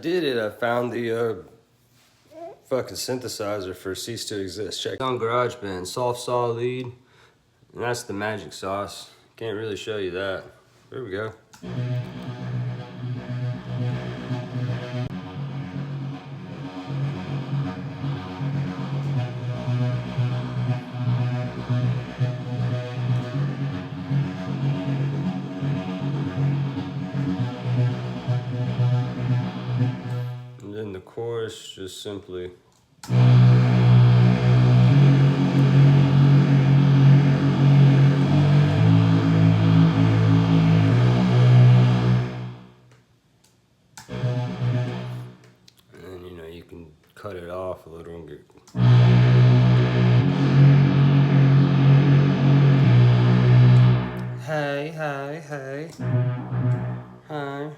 Did it, I found the fucking synthesizer for Cease to Exist. Check on GarageBand, soft saw lead, and that's the magic sauce. Can't really show you that. There we go. And then the chorus just simply. And then, you can cut it off a little and get. Hey, hey, hey. Hi.